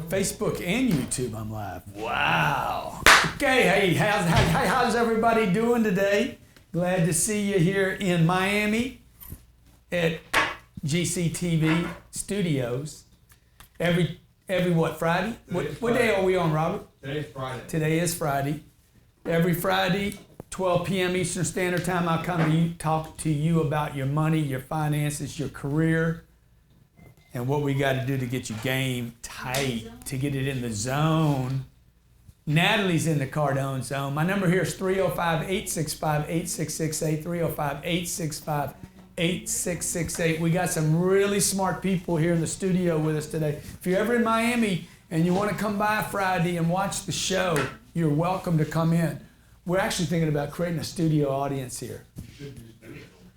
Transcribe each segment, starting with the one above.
Facebook and YouTube, I'm live. Wow. Okay, hey, how's everybody doing today? Glad to see you here in Miami at GCTV Studios. Every what, Friday? What day are we on, Robert? Today's Friday. Today is Friday. Every Friday, 12 p.m. Eastern Standard Time, I'll come to you, talk to you about your money, your finances, your career, and what we got to do to get your game tight, to get it in the zone. Natalie's in the Cardone zone. My number here is 305-865-8668, 305-865-8668. We got some really smart people here in the studio with us today. If you're ever in Miami and you want to come by Friday and watch the show, you're welcome to come in. We're actually thinking about creating a studio audience here.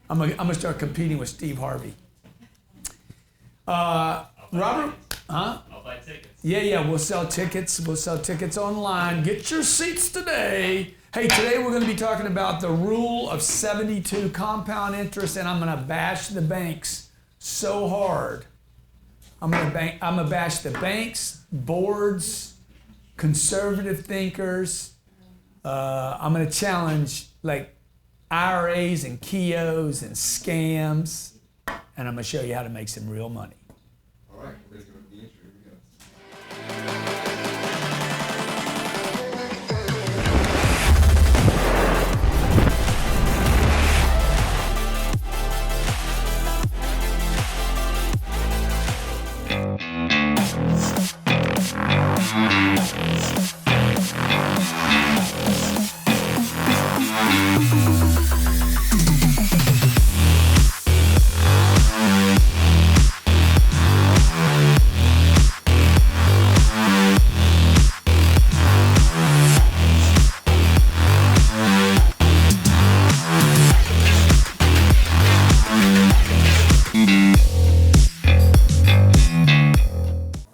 I'm gonna start competing with Steve Harvey. Robert, I'll buy tickets. Yeah, we'll sell tickets. We'll sell tickets online. Get your seats today. Hey, today we're going to be talking about the rule of 72 compound interest, and I'm going to bash the banks so hard. I'm going to bash the banks, boards, conservative thinkers. I'm going to challenge like IRAs and KEOs and scams, and I'm going to show you how to make some real money. All right, ready for the intro. Here we go.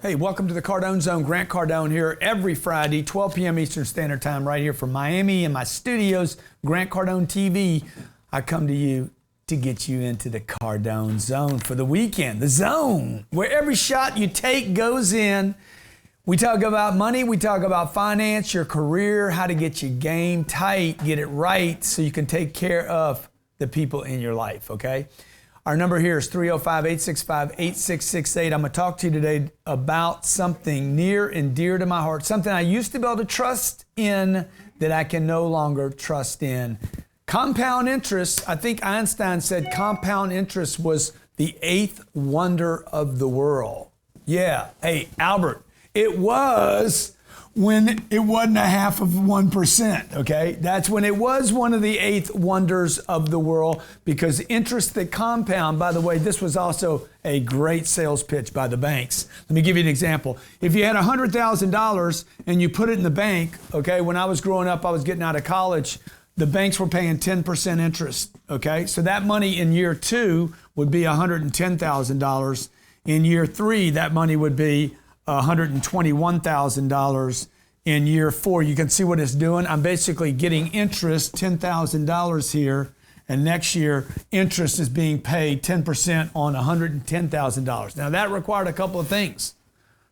Hey, welcome to the Cardone Zone. Grant Cardone here every Friday, 12 p.m. Eastern Standard Time, right here from Miami in my studios, Grant Cardone TV. I come to you to get you into the Cardone Zone for the weekend. The zone, where every shot you take goes in. We talk about money, we talk about finance, your career, how to get your game tight, get it right so you can take care of the people in your life, okay? Our number here is 305-865-8668. I'm going to talk to you today about something near and dear to my heart, something I used to be able to trust in that I can no longer trust in. Compound interest, I think Einstein said compound interest was the eighth wonder of the world. Yeah, hey, Albert, it was when it wasn't 0.5%, okay? That's when it was one of the eighth wonders of the world, because interest that compound, by the way, this was also a great sales pitch by the banks. Let me give you an example. If you had $100,000 and you put it in the bank, okay, when I was growing up, I was getting out of college, the banks were paying 10% interest, okay? So that money in year 2 would be $110,000. In year 3, that money would be $121,000 in year 4. You can see what it's doing. I'm basically getting interest, $10,000 here, and next year interest is being paid 10% on $110,000. Now that required a couple of things.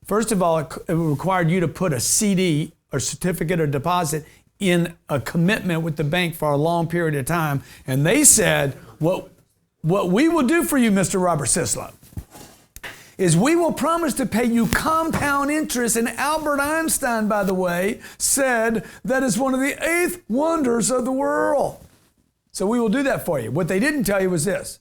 First of all, it required you to put a CD or certificate of deposit in a commitment with the bank for a long period of time. And they said, what we will do for you, Mr. Robert Sislow, is we will promise to pay you compound interest. And Albert Einstein, by the way, said that is one of the eighth wonders of the world. So we will do that for you. What they didn't tell you was this.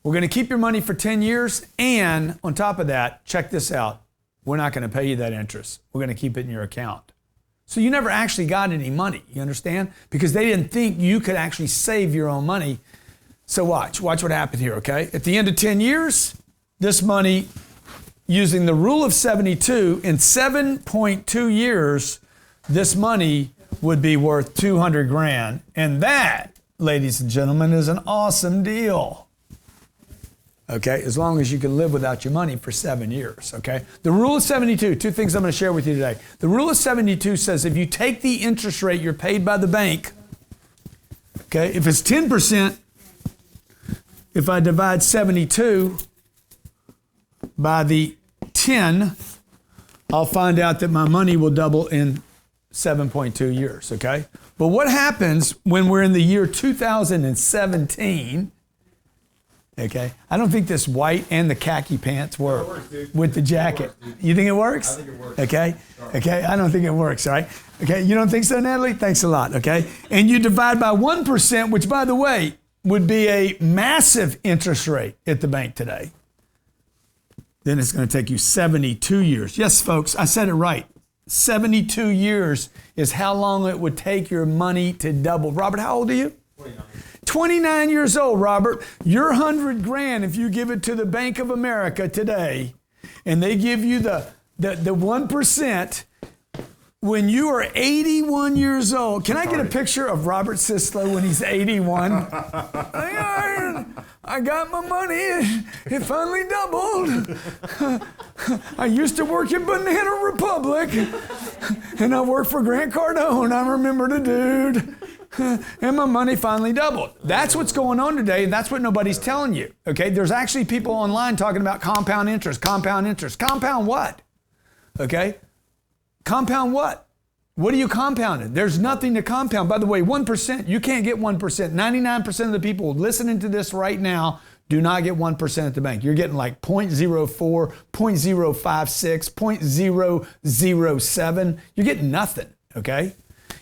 We're going to keep your money for 10 years. And on top of that, check this out. We're not going to pay you that interest. We're going to keep it in your account. So you never actually got any money. You understand? Because they didn't think you could actually save your own money. So watch what happened here, okay? At the end of 10 years, this money, using the rule of 72, in 7.2 years, this money would be worth 200 grand. And that, ladies and gentlemen, is an awesome deal. Okay, as long as you can live without your money for 7 years, okay? The rule of 72, 2 things I'm going to share with you today. The rule of 72 says if you take the interest rate you're paid by the bank, okay, if it's 10%, if I divide 72 by the 10, I'll find out that my money will double in 7.2 years, okay? But what happens when we're in the year 2017, okay? I don't think this white and the khaki pants work with the jacket. You think it works? I think it works. Okay? Okay, I don't think it works, all right? Okay, you don't think so, Natalie? Thanks a lot, okay? And you divide by 1%, which, by the way, would be a massive interest rate at the bank today. Then it's going to take you 72 years. Yes, folks, I said it right. 72 years is how long it would take your money to double. Robert, how old are you? 29. 29 years old, Robert. Your $100,000, if you give it to the Bank of America today, and they give you the 1%, when you are 81 years old, can I get a picture of Robert Sislow when he's 81? I got my money. It finally doubled. I used to work at Banana Republic, and I worked for Grant Cardone. I remember the dude. And my money finally doubled. That's what's going on today, and that's what nobody's telling you. Okay, there's actually people online talking about compound interest. Compound interest. Compound what? Okay, compound what? What are you compounding? There's nothing to compound. By the way, 1%, you can't get 1%. 99% of the people listening to this right now do not get 1% at the bank. You're getting like 0.04, 0.056, 0.007. You're getting nothing, okay?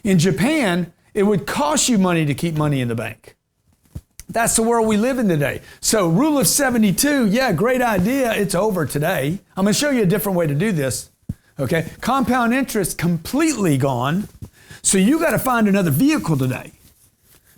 In Japan, it would cost you money to keep money in the bank. That's the world we live in today. So rule of 72, yeah, great idea. It's over today. I'm going to show you a different way to do this. Okay, compound interest completely gone. So you got to find another vehicle today.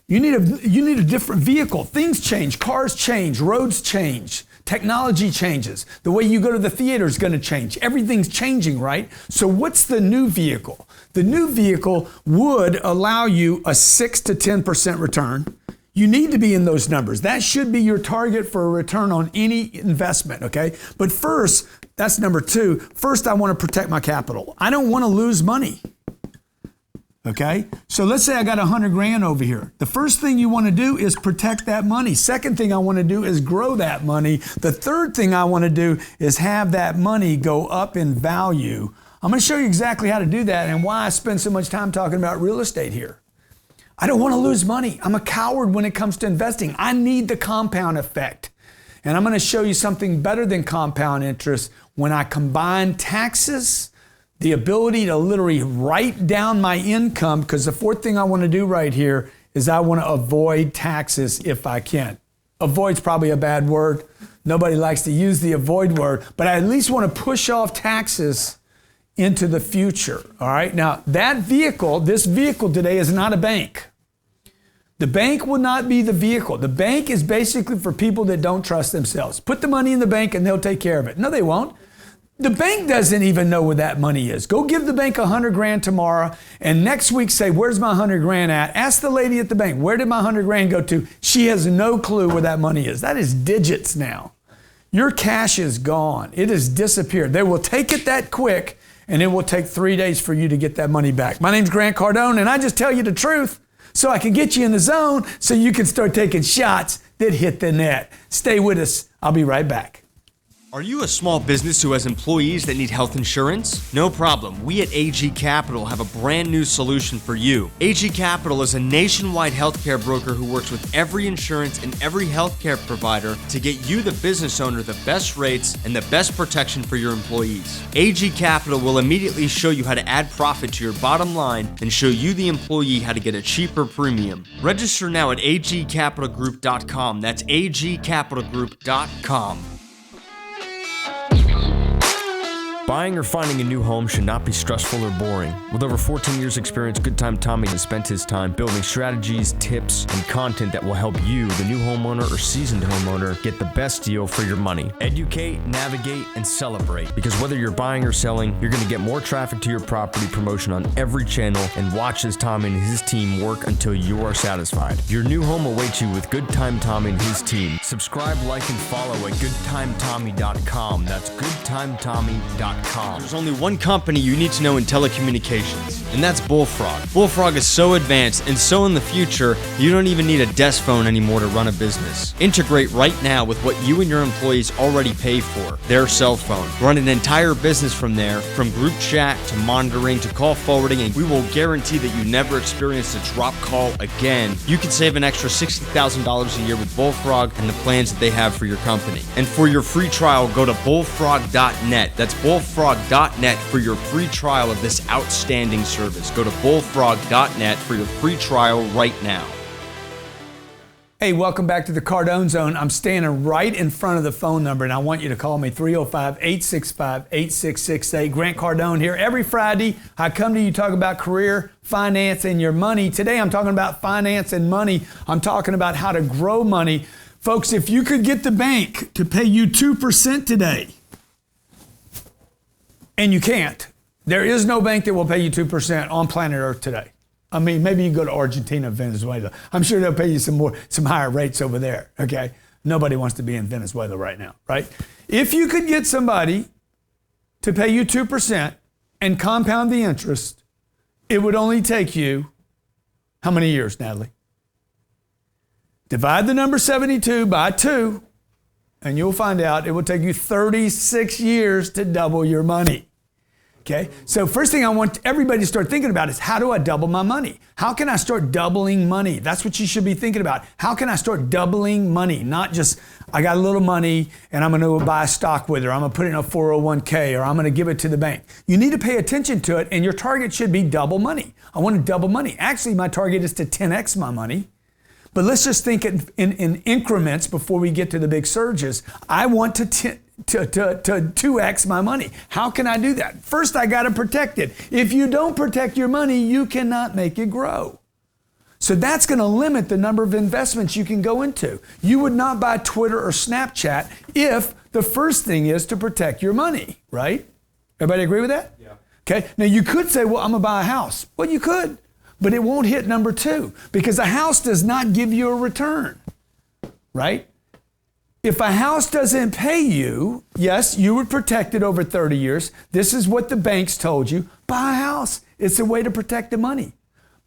You need a different vehicle. Things change, cars change, roads change, technology changes. The way you go to the theater is going to change. Everything's changing, right? So what's the new vehicle? The new vehicle would allow you a 6 to 10% return. You need to be in those numbers. That should be your target for a return on any investment, okay? But first, that's number 2. First, I want to protect my capital. I don't want to lose money, okay? So let's say I got $100,000 over here. The first thing you want to do is protect that money. Second thing I want to do is grow that money. The third thing I want to do is have that money go up in value. I'm going to show you exactly how to do that and why I spend so much time talking about real estate here. I don't want to lose money. I'm a coward when it comes to investing. I need the compound effect. And I'm going to show you something better than compound interest when I combine taxes, the ability to literally write down my income, because the fourth thing I want to do right here is I want to avoid taxes if I can. Avoid's probably a bad word. Nobody likes to use the avoid word, but I at least want to push off taxes into the future, all right? Now, this vehicle today is not a bank. The bank will not be the vehicle. The bank is basically for people that don't trust themselves. Put the money in the bank and they'll take care of it. No, they won't. The bank doesn't even know where that money is. Go give the bank $100,000 tomorrow, and next week say, where's my $100,000 at? Ask the lady at the bank, where did my $100,000 go to? She has no clue where that money is. That is digits now. Your cash is gone. It has disappeared. They will take it that quick, and it will take 3 days for you to get that money back. My name's Grant Cardone, and I just tell you the truth so I can get you in the zone so you can start taking shots that hit the net. Stay with us. I'll be right back. Are you a small business who has employees that need health insurance? No problem. We at AG Capital have a brand new solution for you. AG Capital is a nationwide healthcare broker who works with every insurance and every healthcare provider to get you, the business owner, the best rates and the best protection for your employees. AG Capital will immediately show you how to add profit to your bottom line and show you, the employee, how to get a cheaper premium. Register now at agcapitalgroup.com. That's agcapitalgroup.com. Buying or finding a new home should not be stressful or boring. With over 14 years experience, Good Time Tommy has spent his time building strategies, tips, and content that will help you, the new homeowner or seasoned homeowner, get the best deal for your money. Educate, navigate, and celebrate. Because whether you're buying or selling, you're going to get more traffic to your property promotion on every channel and watch as Tommy and his team work until you are satisfied. Your new home awaits you with Good Time Tommy and his team. Subscribe, like, and follow at goodtimetommy.com. That's goodtimetommy.com. There's only one company you need to know in telecommunications. and that's Bullfrog. Bullfrog is so advanced and so in the future, you don't even need a desk phone anymore to run a business. Integrate right now with what you and your employees already pay for, their cell phone. Run an entire business from there, from group chat to monitoring to call forwarding, and we will guarantee that you never experience a drop call again. You can save an extra $60,000 a year with Bullfrog and the plans that they have for your company. And for your free trial, go to bullfrog.net. That's bullfrog.net for your free trial of this outstanding service. Go to bullfrog.net for your free trial right now. Hey, welcome back to the Cardone Zone. I'm standing right in front of the phone number, and I want you to call me 305-865-8668. Grant Cardone here. Every Friday, I come to you talk about career, finance, and your money. Today, I'm talking about finance and money. I'm talking about how to grow money. Folks, if you could get the bank to pay you 2% today, and you can't, there is no bank that will pay you 2% on planet Earth today. I mean, maybe you go to Argentina, Venezuela. I'm sure they'll pay you some higher rates over there, okay? Nobody wants to be in Venezuela right now, right? If you could get somebody to pay you 2% and compound the interest, it would only take you, how many years, Natalie? Divide the number 72 by 2, and you'll find out it will take you 36 years to double your money. Okay, so first thing I want everybody to start thinking about is, how do I double my money? How can I start doubling money? That's what you should be thinking about. How can I start doubling money? Not just, I got a little money and I'm going to buy a stock with it, or I'm going to put it in a 401k, or I'm going to give it to the bank. You need to pay attention to it, and your target should be double money. I want to double money. Actually, my target is to 10x my money. But let's just think in increments before we get to the big surges. I want to 2x my money. How can I do that? First, I got to protect it. If you don't protect your money, you cannot make it grow. So that's going to limit the number of investments you can go into. You would not buy Twitter or Snapchat if the first thing is to protect your money, right? Everybody agree with that? Yeah. Okay. Now you could say, well, I'm going to buy a house. Well, you could, but it won't hit number 2 because a house does not give you a return, right? If a house doesn't pay you, yes, you would protect it over 30 years. This is what the banks told you. Buy a house. It's a way to protect the money.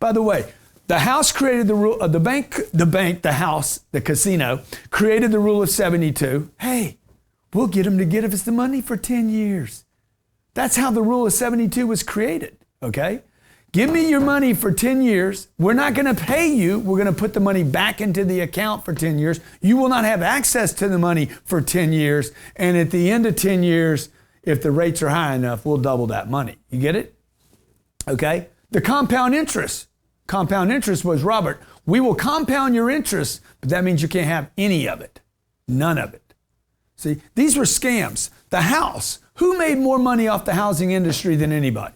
By the way, the house created the rule of the house, the casino, created the rule of 72. Hey, we'll get them to give us the money for 10 years. That's how the rule of 72 was created, okay? Give me your money for 10 years. We're not going to pay you. We're going to put the money back into the account for 10 years. You will not have access to the money for 10 years. And at the end of 10 years, if the rates are high enough, we'll double that money. You get it? Okay? The compound interest. Compound interest was, Robert, we will compound your interest, but that means you can't have any of it. None of it. See, these were scams. The house. Who made more money off the housing industry than anybody?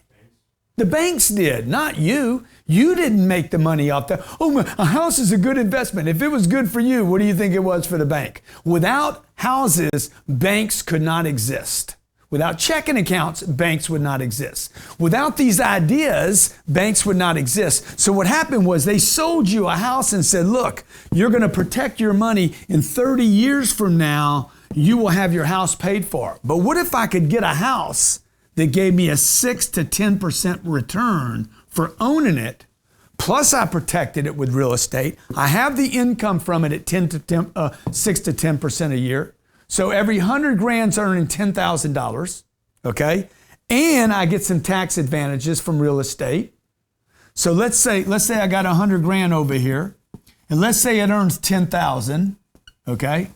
The banks did, not you. You didn't make the money off that. Oh, a house is a good investment. If it was good for you, what do you think it was for the bank? Without houses, banks could not exist. Without checking accounts, banks would not exist. Without these ideas, banks would not exist. So what happened was they sold you a house and said, look, you're going to protect your money. In 30 years from now, you will have your house paid for. But what if I could get a house that gave me a 6 to 10% return for owning it, plus I protected it with real estate. I have the income from it at 6 to 10% a year. So every 100 grand's earning $10,000, okay? And I get some tax advantages from real estate. So let's say I got 100 grand over here, and let's say it earns 10,000, okay?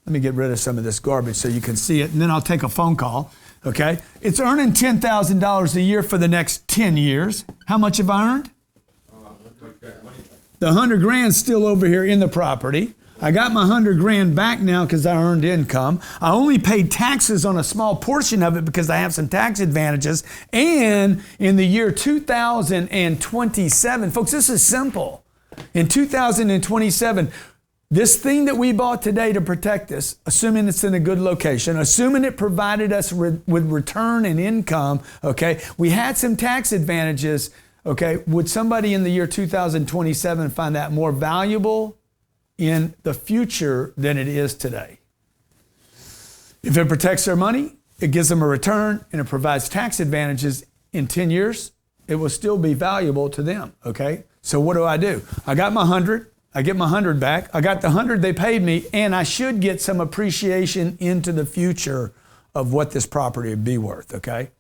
Let me get rid of some of this garbage so you can see it, and then I'll take a phone call. Okay, it's earning $10,000 a year for the next 10 years. How much have I earned? The 100 grand's still over here in the property. I got my 100 grand back now because I earned income. I only paid taxes on a small portion of it because I have some tax advantages. And in the year 2027, folks, this is simple. In 2027, this thing that we bought today to protect us, assuming it's in a good location, assuming it provided us with return and income, okay, we had some tax advantages, okay, would somebody in the year 2027 find that more valuable in the future than it is today? If it protects their money, it gives them a return, and it provides tax advantages in 10 years, it will still be valuable to them, okay? So what do? I got my 100, I get my 100 back, I got the 100 they paid me, and I should get some appreciation into the future of what this property would be worth, okay?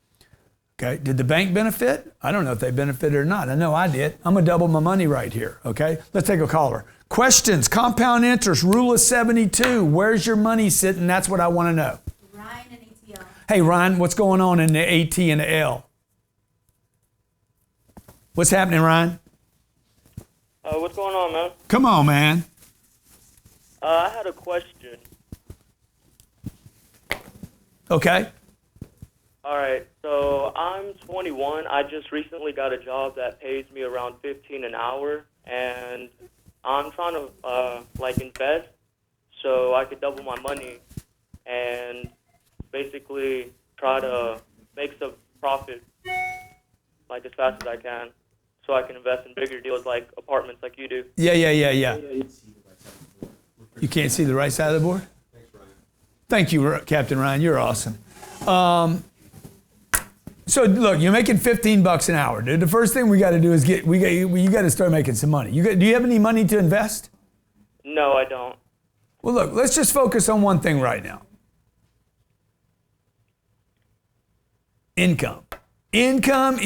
Okay, did the bank benefit? I don't know if they benefited or not. I know I did. I'm gonna double my money right here, okay? Let's take a caller. Questions, compound interest, rule of 72. Where's your money sitting? That's what I wanna know. Ryan and ATL. Hey, Ryan, what's going on in the AT and the L? What's happening, Ryan? What's going on, man? Come on, man. I had a question. Okay. All right, so I'm 21. I just recently got a job that pays me around $15 an hour, and I'm trying to invest so I could double my money and basically try to make some profit as fast as I can, so I can invest in bigger deals like apartments like you do. Yeah. You can't see the right side of the board? Thanks, Ryan. Thank you, Captain Ryan. You're awesome. So look, you're making $15 an hour, dude. The first thing we got to do is you got to start making some money. Do you have any money to invest? No, I don't. Well, look, let's just focus on one thing right now. Income. Income.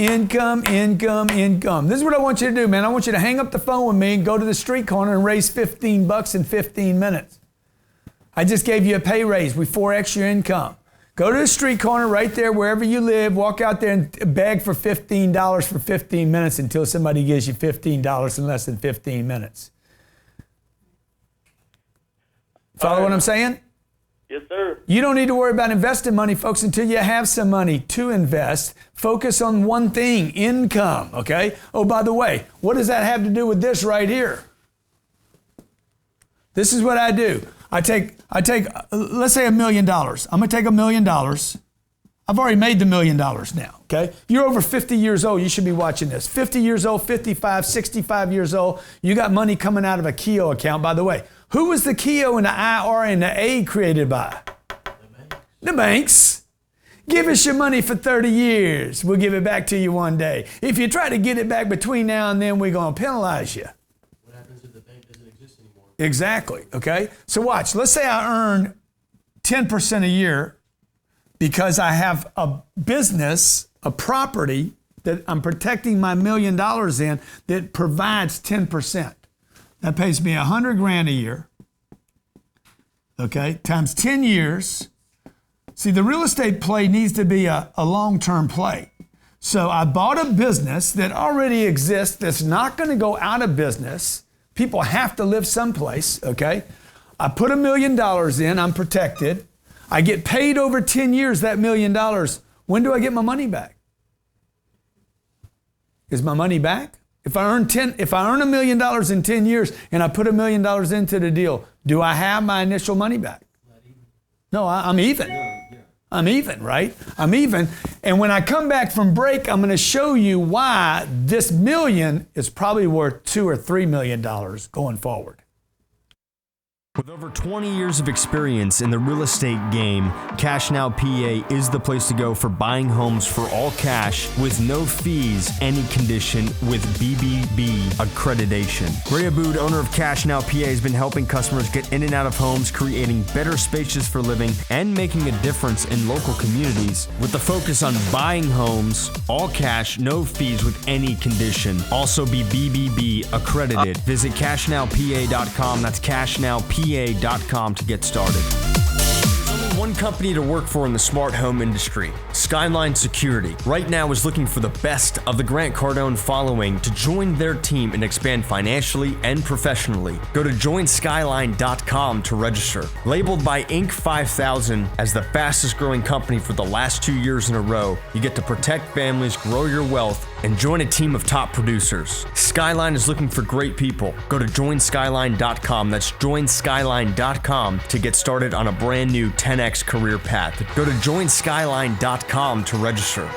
This is what I want you to do, man. I want you to hang up the phone with me and go to the street corner and raise $15 in 15 minutes. I just gave you a pay raise. We 4x your income. Go to the street corner right there, wherever you live. Walk out there and beg for $15 for 15 minutes until somebody gives you $15 in less than 15 minutes. Follow what I'm saying? Yes, sir. You don't need to worry about investing money, folks, until you have some money to invest. Focus on one thing, income, okay? Oh, by the way, what does that have to do with this right here? This is what I do. I take, let's say $1 million. I'm gonna take $1 million. I've already made the $1 million now, okay? You're over 50 years old, you should be watching this. 50 years old, 55, 65 years old, you got money coming out of a Keogh account. By the way, who was the Keogh and the IR and the A created by? The banks. Give us your money for 30 years. We'll give it back to you one day. If you try to get it back between now and then, we're gonna penalize you. What happens if the bank doesn't exist anymore? Exactly, okay? So watch, let's say I earn 10% a year because I have a business, a property that I'm protecting my $1 million in that provides 10%. That pays me $100,000 a year, okay, times 10 years. See, the real estate play needs to be a long-term play. So I bought a business that already exists that's not gonna go out of business. People have to live someplace, okay? I put $1 million in, I'm protected. I get paid over 10 years, that $1 million. When do I get my money back? Is my money back? If I earn $1 million in 10 years and I put $1 million into the deal, do I have my initial money back? No, I'm even. I'm even, right? I'm even. And when I come back from break, I'm going to show you why this million is probably worth $2 or $3 million going forward. With over 20 years of experience in the real estate game, Cash Now PA is the place to go for buying homes for all cash with no fees, any condition with BBB accreditation. Ray Abood, owner of Cash Now PA, has been helping customers get in and out of homes, creating better spaces for living, and making a difference in local communities with the focus on buying homes, all cash, no fees with any condition. Also be BBB accredited. Visit cashnowpa.com. That's cashnowpa.com to get started. There's only one company to work for in the smart home industry, Skyline Security. Right now is looking for the best of the Grant Cardone following to join their team and expand financially and professionally. Go to joinskyline.com to register. Labeled by Inc. 5000 as the fastest growing company for the last 2 years in a row, you get to protect families, grow your wealth, and join a team of top producers. Skyline is looking for great people. Go to joinskyline.com. That's joinskyline.com to get started on a brand new 10x career path. Go to joinskyline.com to register.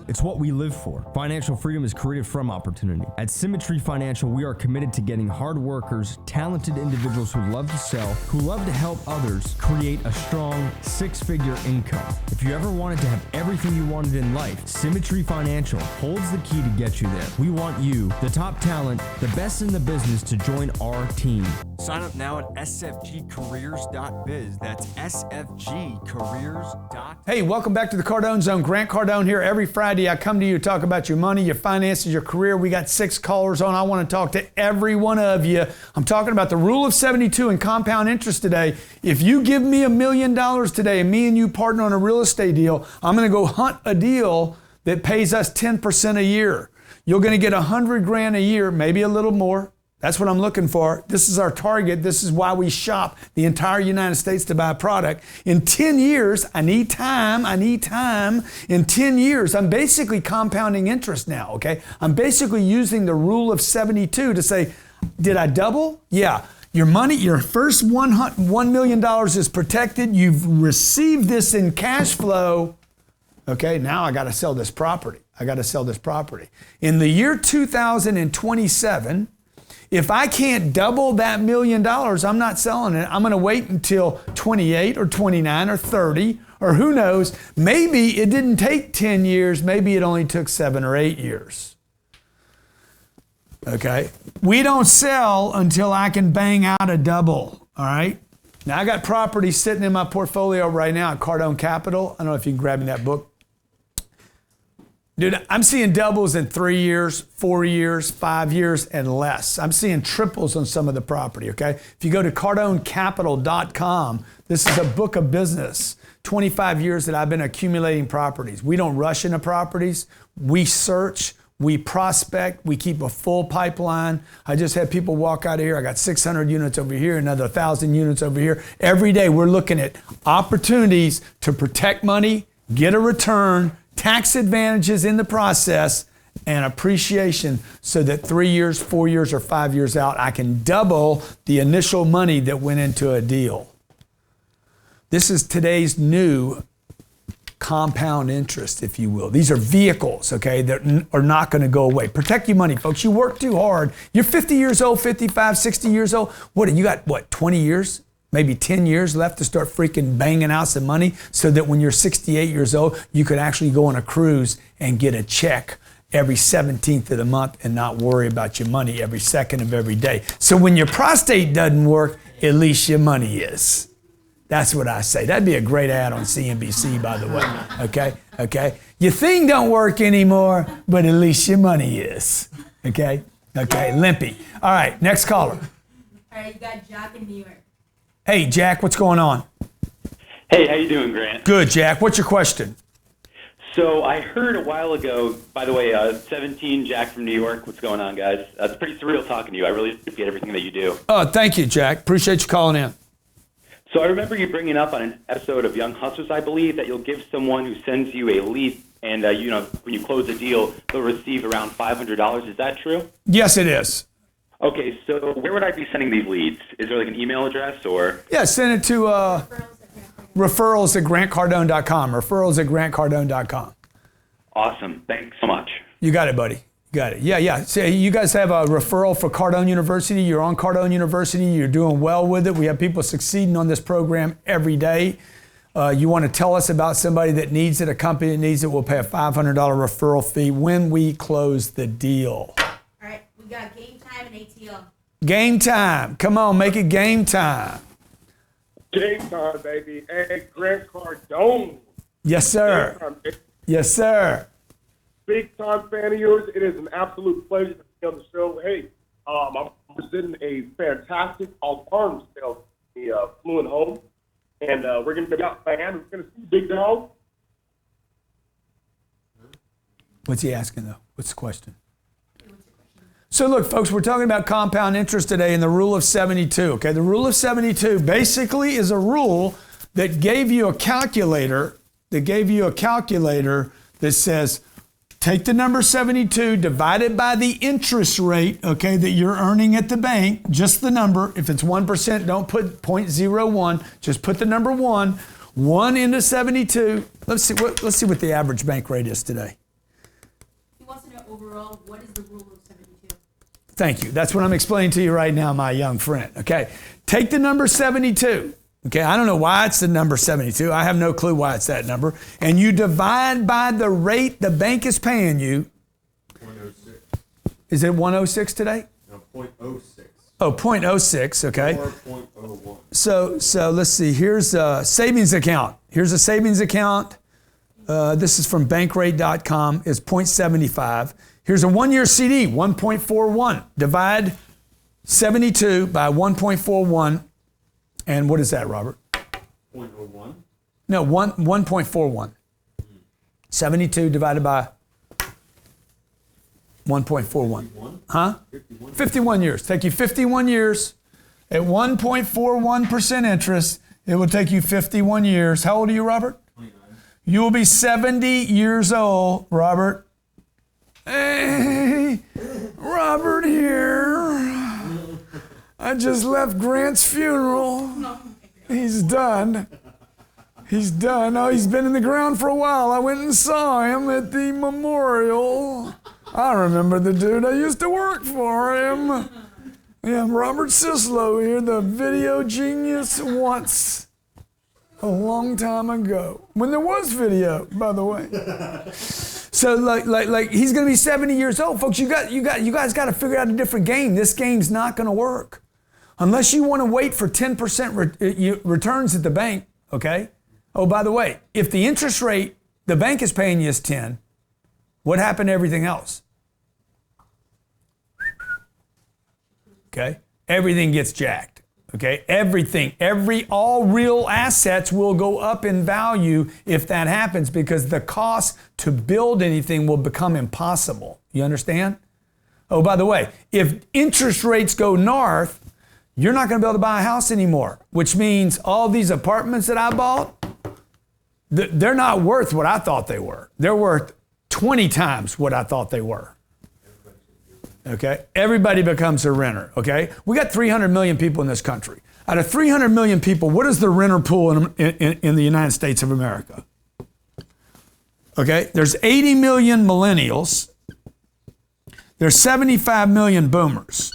It's what we live for. Financial freedom is created from opportunity. At Symmetry Financial, we are committed to getting hard workers, talented individuals who love to sell, who love to help others create a strong six-figure income. If you ever wanted to have everything you wanted in life, Symmetry Financial holds the key to get you there. We want you, the top talent, the best in the business, to join our team. Sign up now at sfgcareers.biz. That's sfgcareers.biz. Hey, welcome back to the Cardone Zone. Grant Cardone here. Every Friday I come to you to talk about your money, your finances, your career. We got 6 callers on. I want to talk to every one of you. I'm talking about the rule of 72 and compound interest today. If you give me $1 million today and me and you partner on a real estate deal, I'm going to go hunt a deal that pays us 10% a year. You're going to get $100,000 a year, maybe a little more. That's what I'm looking for. This is our target. This is why we shop the entire United States to buy a product. In 10 years, I need time. In 10 years, I'm basically compounding interest now, okay? I'm basically using the rule of 72 to say, did I double? Yeah. Your money, your first $1 million is protected. You've received this in cash flow. Okay, now I got to sell this property. In the year 2027, if I can't double that $1 million, I'm not selling it. I'm going to wait until 28 or 29 or 30, or who knows. Maybe it didn't take 10 years. Maybe it only took 7 or 8 years. Okay? We don't sell until I can bang out a double. All right? Now, I got property sitting in my portfolio right now at Cardone Capital. I don't know if you can grab me that book. Dude, I'm seeing doubles in 3 years, 4 years, 5 years, and less. I'm seeing triples on some of the property, okay? If you go to cardonecapital.com, this is a book of business. 25 years that I've been accumulating properties. We don't rush into properties. We search, we prospect, we keep a full pipeline. I just had people walk out of here. I got 600 units over here, another 1,000 units over here. Every day we're looking at opportunities to protect money, get a return, tax advantages in the process, and appreciation so that 3 years, 4 years, or 5 years out, I can double the initial money that went into a deal. This is today's new compound interest, if you will. These are vehicles, okay, that are not going to go away. Protect your money, folks. You work too hard. You're 50 years old, 55, 60 years old. You got 20 years? Maybe 10 years left to start freaking banging out some money so that when you're 68 years old, you could actually go on a cruise and get a check every 17th of the month and not worry about your money every second of every day. So when your prostate doesn't work, at least your money is. That's what I say. That'd be a great ad on CNBC, by the way. Okay? Your thing don't work anymore, but at least your money is. Okay, limpy. All right, next caller. All right, you got Jack in New York. Hey, Jack, what's going on? Hey, how you doing, Grant? Good, Jack. What's your question? So I heard a while ago, by the way, 17, Jack from New York. What's going on, guys? It's pretty surreal talking to you. I really appreciate everything that you do. Oh, thank you, Jack. Appreciate you calling in. So I remember you bringing up on an episode of Young Hustlers, I believe, that you'll give someone who sends you a lead, and when you close a deal, they'll receive around $500. Is that true? Yes, it is. Okay, so where would I be sending these leads? Is there like an email address or? Yeah, send it to referrals@grantcardone.com. Referrals@grantcardone.com. Awesome. Thanks so much. You got it, buddy. You got it. Yeah. So you guys have a referral for Cardone University. You're on Cardone University. You're doing well with it. We have people succeeding on this program every day. You want to tell us about somebody that needs it, a company that needs it, we'll pay a $500 referral fee when we close the deal. All right, we got game time and ATL. Game time. Come on, make it game time. Game time, baby. Hey, Grant Cardone. Yes, sir. Yes, sir. Big time fan of yours. It is an absolute pleasure to be on the show. Hey, I'm presenting a fantastic alternative sales, the Fluent Home. And we're going to be out fan. We're going to see Big Dog. What's he asking, though? What's the question? So look, folks, we're talking about compound interest today and the rule of 72. Okay, the rule of 72 basically is a rule that gave you a calculator that says take the number 72, divide it by the interest rate, okay, that you're earning at the bank, just the number. If it's 1%, don't put 0.01, just put the number 1 into 72. Let's see what the average bank rate is today. overall, what is the rule of 72? Thank you. That's what I'm explaining to you right now, my young friend. Okay. Take the number 72. Okay. I don't know why it's the number 72. I have no clue why it's that number. And you divide by the rate the bank is paying you. 0.06. Is it 106 today? No, 0.06. Oh, 0.06. Okay. Or 0.01. So let's see. Here's a savings account. Here's a savings account. This is from bankrate.com. It's 0.75. Here's a 1-year CD, 1.41. Divide 72 by 1.41. And what is that, Robert? 0.01. No, 1.41. 72 divided by 1.41. Huh? 51 years. Take you 51 years. At 1.41% interest, it will take you 51 years. How old are you, Robert? 29. You will be 70 years old, Robert. Hey, Robert here. I just left Grant's funeral. He's done. He's done. Oh, he's been in the ground for a while. I went and saw him at the memorial. I remember the dude. I used to work for him. Yeah, Robert Sislow here, the video genius once. A long time ago. When there was video, by the way. So like he's gonna be 70 years old. Folks, you guys gotta figure out a different game. This game's not gonna work. Unless you want to wait for 10% returns at the bank, okay? Oh, by the way, if the interest rate the bank is paying you is 10, what happened to everything else? Okay? Everything gets jacked. Okay? Everything, all real assets will go up in value if that happens because the cost to build anything will become impossible. You understand? Oh, by the way, if interest rates go north, you're not going to be able to buy a house anymore, which means all these apartments that I bought, they're not worth what I thought they were. They're worth 20 times what I thought they were. Okay? Everybody becomes a renter, okay? We got 300 million people in this country. Out of 300 million people, what is the renter pool in the United States of America? Okay? There's 80 million millennials. There's 75 million boomers.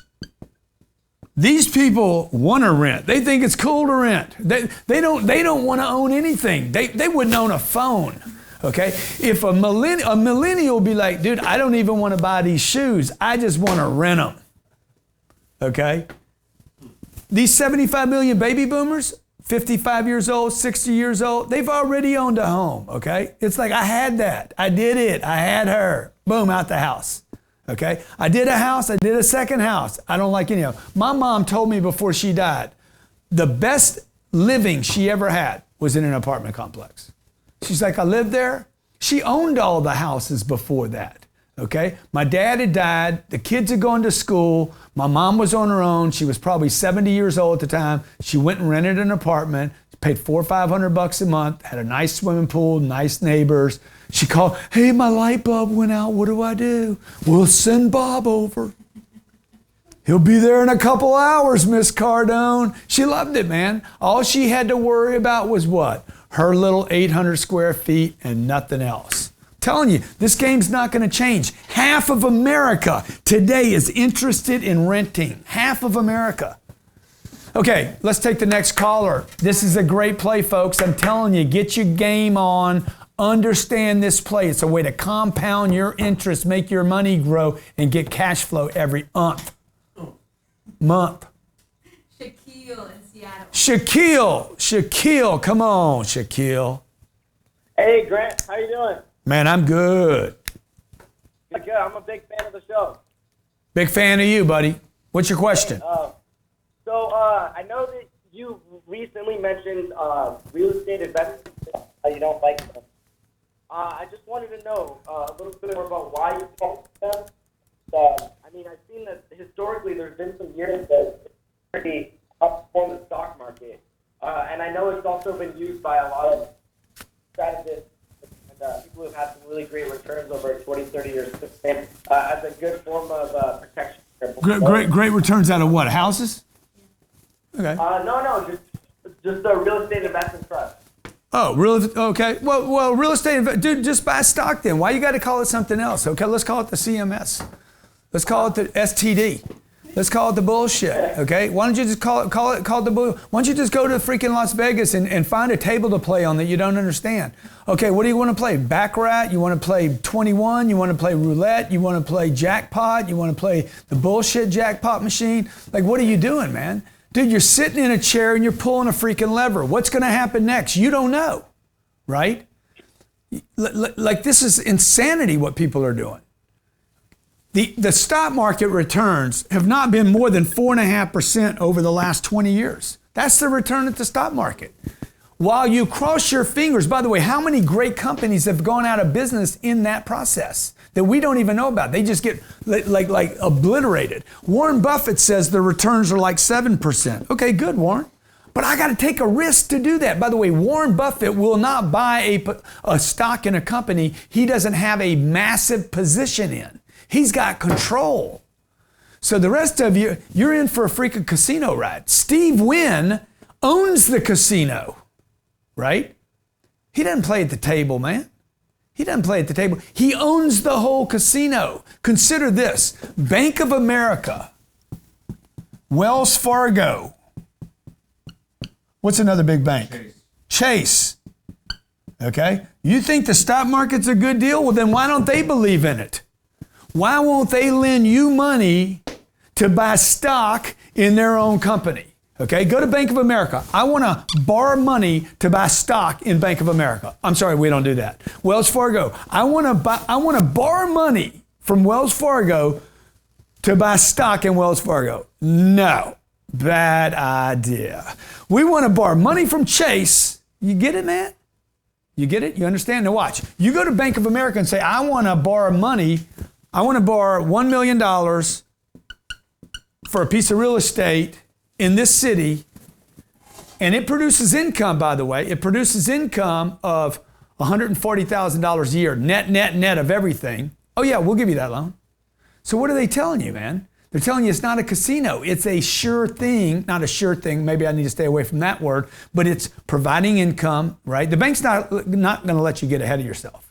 These people want to rent. They think it's cool to rent. They don't want to own anything. They wouldn't own a phone. Okay? If a millennial be like, dude, I don't even want to buy these shoes. I just want to rent them. Okay? These 75 million baby boomers, 55 years old, 60 years old, they've already owned a home. Okay? It's like, I had that. I did it. I had her. Boom, out the house. Okay? I did a house. I did a second house. I don't like any of them. My mom told me before she died, the best living she ever had was in an apartment complex. She's like, I lived there. She owned all the houses before that, okay? My dad had died. The kids had gone to school. My mom was on her own. She was probably 70 years old at the time. She went and rented an apartment, paid $400 or $500 a month, had a nice swimming pool, nice neighbors. She called, hey, my light bulb went out. What do? We'll send Bob over. He'll be there in a couple hours, Miss Cardone. She loved it, man. All she had to worry about was what? Her little 800 square feet and nothing else. I'm telling you, this game's not going to change. Half of America today is interested in renting. Half of America. Okay, let's take the next caller. This is a great play, folks. I'm telling you, get your game on. Understand this play. It's a way to compound your interest, make your money grow, and get cash flow every month. Shaquille in Seattle. Shaquille, come on, Shaquille. Hey, Grant, how you doing? Man, I'm good. Good. I'm a big fan of the show. Big fan of you, buddy. What's your question? I know that you recently mentioned real estate investments. You don't like them. I just wanted to know a little bit more about why you don't like them. I mean, I've seen that historically there's been some years that it's pretty outperformed the stock market. And I know it's also been used by a lot of strategists and people who've had some really great returns over a 20, 30 years span as a good form of protection. Great returns out of what? Houses? Okay. No, just the real estate investment trust. Oh, okay. Well, real estate, dude, just buy stock then. Why you got to call it something else? Okay, let's call it the CMS. Let's call it the STD. Let's call it the bullshit. Okay, why don't you just call it the bull? Why don't you just go to freaking Las Vegas and find a table to play on that you don't understand? Okay, what do you want to play? Baccarat? You want to play 21? You want to play roulette? You want to play jackpot? You want to play the bullshit jackpot machine? Like, what are you doing, man? Dude, you're sitting in a chair and you're pulling a freaking lever. What's going to happen next? You don't know, right? Like, this is insanity what people are doing. The stock market returns have not been more than 4.5% over the last 20 years. That's the return at the stock market. While you cross your fingers, by the way, how many great companies have gone out of business in that process that we don't even know about? They just get like obliterated. Warren Buffett says the returns are like 7%. Okay, good, Warren. But I got to take a risk to do that. By the way, Warren Buffett will not buy a stock in a company he doesn't have a massive position in. He's got control. So the rest of you, you're in for a freaking casino ride. Steve Wynn owns the casino, right? He doesn't play at the table, man. He doesn't play at the table. He owns the whole casino. Consider this: Bank of America, Wells Fargo. What's another big bank? Chase. Okay? You think the stock market's a good deal? Well, then why don't they believe in it? Why won't they lend you money to buy stock in their own company? Okay, go to Bank of America. I want to borrow money to buy stock in Bank of America. I'm sorry, we don't do that. Wells Fargo. I want to borrow money from Wells Fargo to buy stock in Wells Fargo. No, bad idea. We want to borrow money from Chase. You get it, man? You get it? You understand? Now watch. You go to Bank of America and say, I want to borrow money. I want to borrow $1 million for a piece of real estate in this city, and it produces income, by the way. It produces income of $140,000 a year, net of everything. Oh yeah, we'll give you that loan. So what are they telling you, man? They're telling you it's not a casino. It's a sure thing, not a sure thing. Maybe I need to stay away from that word, but it's providing income, right? The bank's not going to let you get ahead of yourself.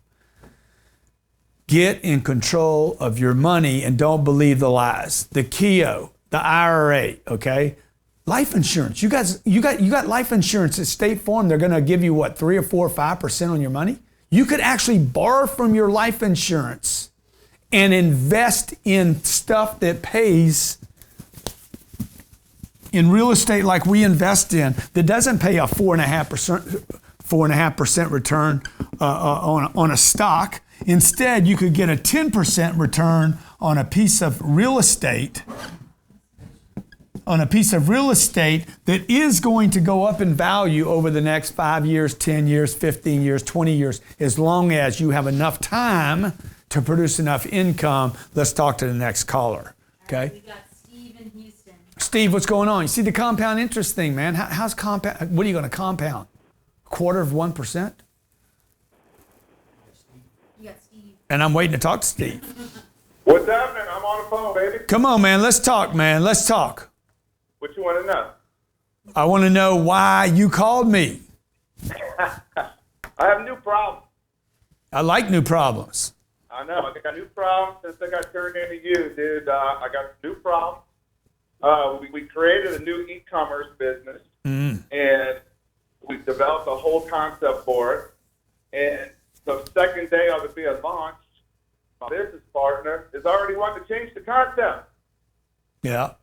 Get in control of your money and don't believe the lies. The KEO, the IRA, okay? Life insurance. You got life insurance at State Farm. They're going to give you what, 3 or 4 or 5% on your money? You could actually borrow from your life insurance and invest in stuff that pays in real estate like we invest in, that doesn't pay a 4.5% return on a stock. Instead, you could get a 10% return on a piece of real estate, that is going to go up in value over the next 5 years, 10 years, 15 years, 20 years, as long as you have enough time to produce enough income. Let's talk to the next caller, okay? We got Steve in Houston. Steve, what's going on? You see the compound interest thing, man. How's compound? What are you going to compound? 1/4%? You got Steve. And I'm waiting to talk to Steve. What's happening? I'm on the phone, baby. Come on, man. Let's talk, man. Let's talk. What you want to know? I want to know why you called me. I have new problems. I like new problems. I know. I got new problems since I got turned into you, dude. I got new problems. We created a new e-commerce business, and we developed a whole concept for it. And the second day of it being launched, my business partner is already wanting to change the concept. Yeah.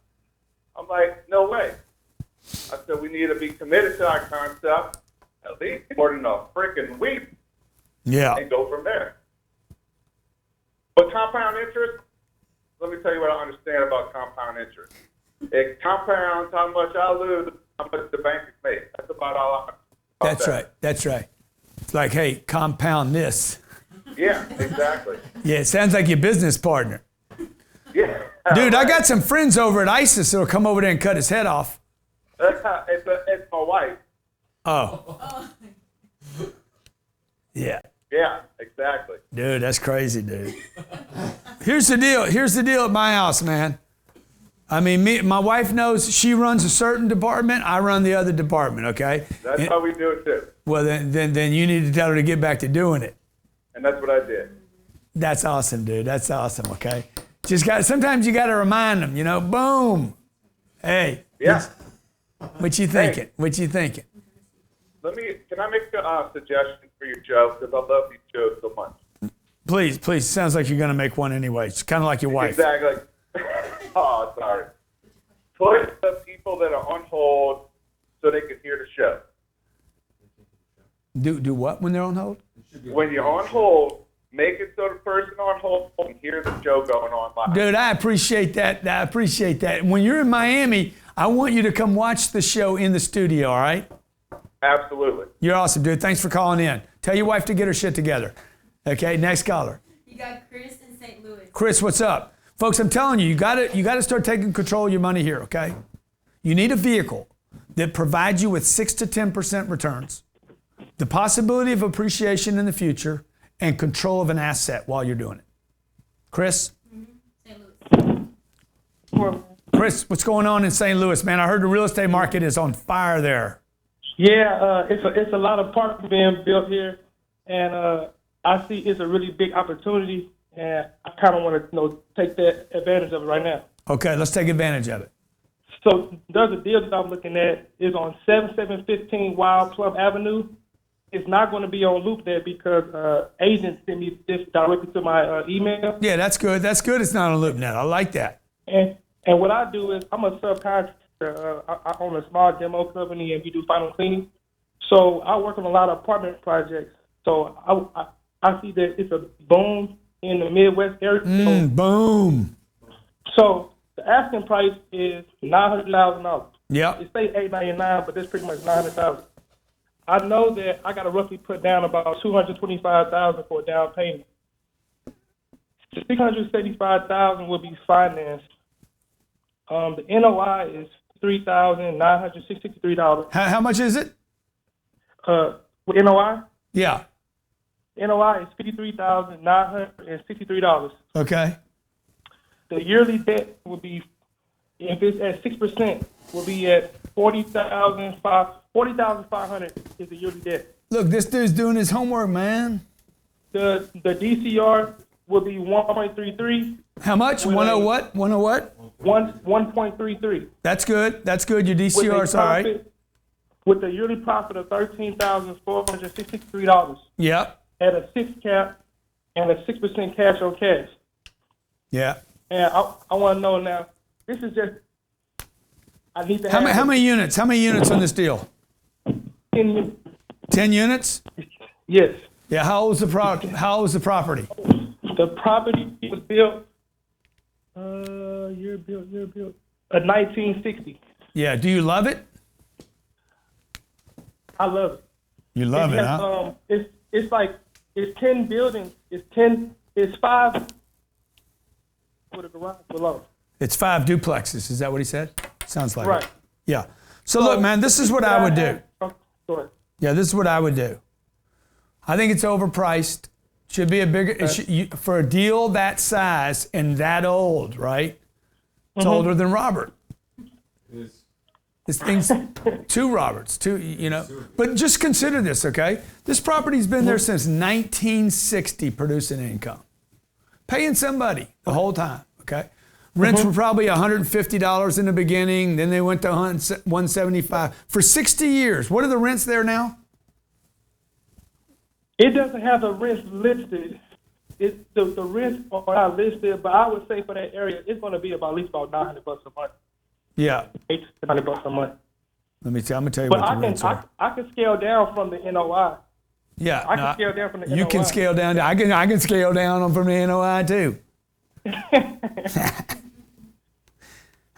I'm like, no way. I said, we need to be committed to our concept at least more than a freaking week. Yeah. And go from there. But compound interest, let me tell you what I understand about compound interest. It compounds how much I lose, how much the bank has made. That's about all I know. That's right. That's right. It's like, hey, compound this. Yeah, exactly. Yeah, it sounds like your business partner. Yeah. Dude, I got some friends over at ISIS that'll come over there and cut his head off. It's my wife. Oh. Yeah. Yeah, exactly. Dude, that's crazy, dude. Here's the deal. Here's the deal at my house, man. I mean, my wife knows she runs a certain department. I run the other department, okay? That's how we do it, too. Well, then you need to tell her to get back to doing it. And that's what I did. That's awesome, dude. That's awesome. Okay. Sometimes you got to remind them. Boom. Hey. Yeah. What you thinking? What you thinking? Can I make a suggestion for your joke? Because I love these jokes so much. Please. Sounds like you're gonna make one anyway. It's kind of like your wife. Exactly. Oh, sorry. Put the people that are on hold so they can hear the show. Do what when they're on hold? When you're on hold, make it so the person on hold can hear the show going on live. Dude, I appreciate that. When you're in Miami, I want you to come watch the show in the studio, all right? Absolutely. You're awesome, dude. Thanks for calling in. Tell your wife to get her shit together. Okay, next caller. You got Chris in St. Louis. Chris, what's up? Folks, I'm telling you, you gotta start taking control of your money here, okay? You need a vehicle that provides you with 6 to 10% returns, the possibility of appreciation in the future, and control of an asset while you're doing it. Chris? St. Louis. Chris, what's going on in St. Louis, man? I heard the real estate market is on fire there. Yeah, it's a lot of parks being built here, and I see it's a really big opportunity, and I kind of want to take that advantage of it right now. Okay, let's take advantage of it. So there's a deal that I'm looking at is on 7715 Wild Plum Avenue. It's not going to be on loop there because agents sent me this directly to my email. Yeah, that's good. That's good. It's not on LoopNet. I like that. And what I do is I'm a subcontractor. I own a small demo company, and we do final cleaning. So I work on a lot of apartment projects. So I see that it's a boom in the Midwest area. Boom. So the asking price is $900,000. Yeah. It say $899, but that's pretty much $900,000. I know that I got to roughly put down about $225,000 for a down payment. $675,000 will be financed. The NOI is $3,963. How much is it? With NOI? Yeah. NOI is $53,963. Okay. The yearly debt will be, if it's at 6%, will be at $40,500 is the yearly debt. Look, this dude's doing his homework, man. The DCR will be 1.33. How much? 10 what? 10 what? 1.33. That's good. That's good. Your DCR's all right. With a yearly profit of $13,463. Yep. At a 6 cap and a 6% cash on cash. Yeah. And I want to know now, this is just, I need to have... How many units? How many units on this deal? 10 units. 10 units? Yes. Yeah, how old is the property? The property was built, year built, 1960. Yeah, do you love it? I love it. You love it, huh? It's like, it's 10 buildings, it's 5 with a garage below. It's 5 duplexes. Is that what he said? Sounds like Right. it. Yeah. So look, man, this is what I would do. Go ahead. Yeah, this is what I would do. I think it's overpriced. Should be a bigger, for a deal that size and that old, right? It's older than Robert. This thing's 2 Roberts, But just consider this, okay? This property's been there since 1960 producing income. Paying somebody the whole time, okay? Rents were probably $150 in the beginning, then they went to $175 for 60 years. What are the rents there now? It doesn't have the rents listed. The rents are not listed, but I would say for that area, it's going to be about at least about $900 a month. Yeah. $800 a month. I'm gonna tell you But what the rents are. I can scale down from the NOI. Yeah, I can scale down from the NOI. You can scale down. I can scale down from the NOI too.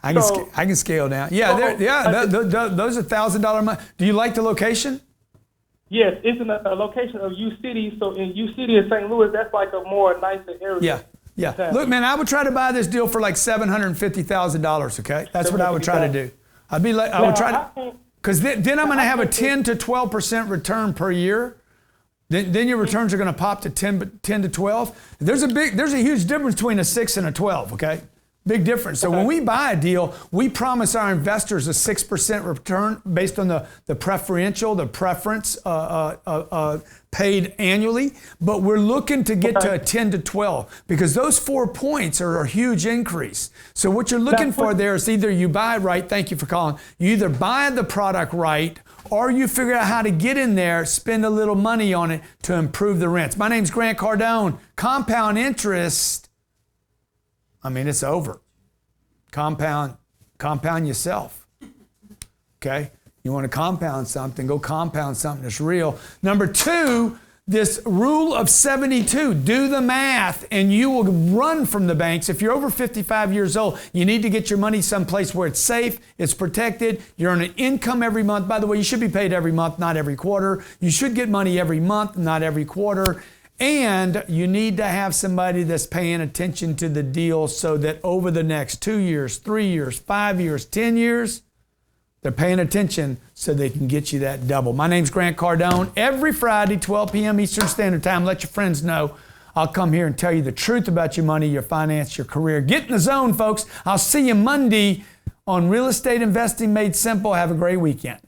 I can scale down. Yeah, those are $1,000 month. Do you like the location? Yes, it's in a location of U City. So in U City in St. Louis, that's like a more nicer area. Yeah. Look, man, I would try to buy this deal for like $750,000. Okay, that's what I would try to do. I would try to, because then I'm going to have a 10 to 12% return per year. Then your returns are going to pop to 10 to 12. There's a huge difference between a 6 and a 12. Okay, Big difference. So when we buy a deal, we promise our investors a 6% return based on the preference paid annually, but we're looking to get to a 10 to 12 because those 4 points are a huge increase. So what you're looking for there is either you buy right, thank you for calling, you either buy the product right or you figure out how to get in there, spend a little money on it to improve the rents. My name's Grant Cardone. Compound interest, I mean, it's over. Compound yourself, okay? You want to compound something, go compound something that's real. Number 2, this rule of 72. Do the math and you will run from the banks. If you're over 55 years old, you need to get your money someplace where it's safe, it's protected, you're earning income every month. By the way, you should be paid every month, not every quarter. You should get money every month, not every quarter. And you need to have somebody that's paying attention to the deal so that over the next 2 years, 3 years, 5 years, 10 years, they're paying attention so they can get you that double. My name's Grant Cardone. Every Friday, 12 p.m. Eastern Standard Time, let your friends know. I'll come here and tell you the truth about your money, your finance, your career. Get in the zone, folks. I'll see you Monday on Real Estate Investing Made Simple. Have a great weekend.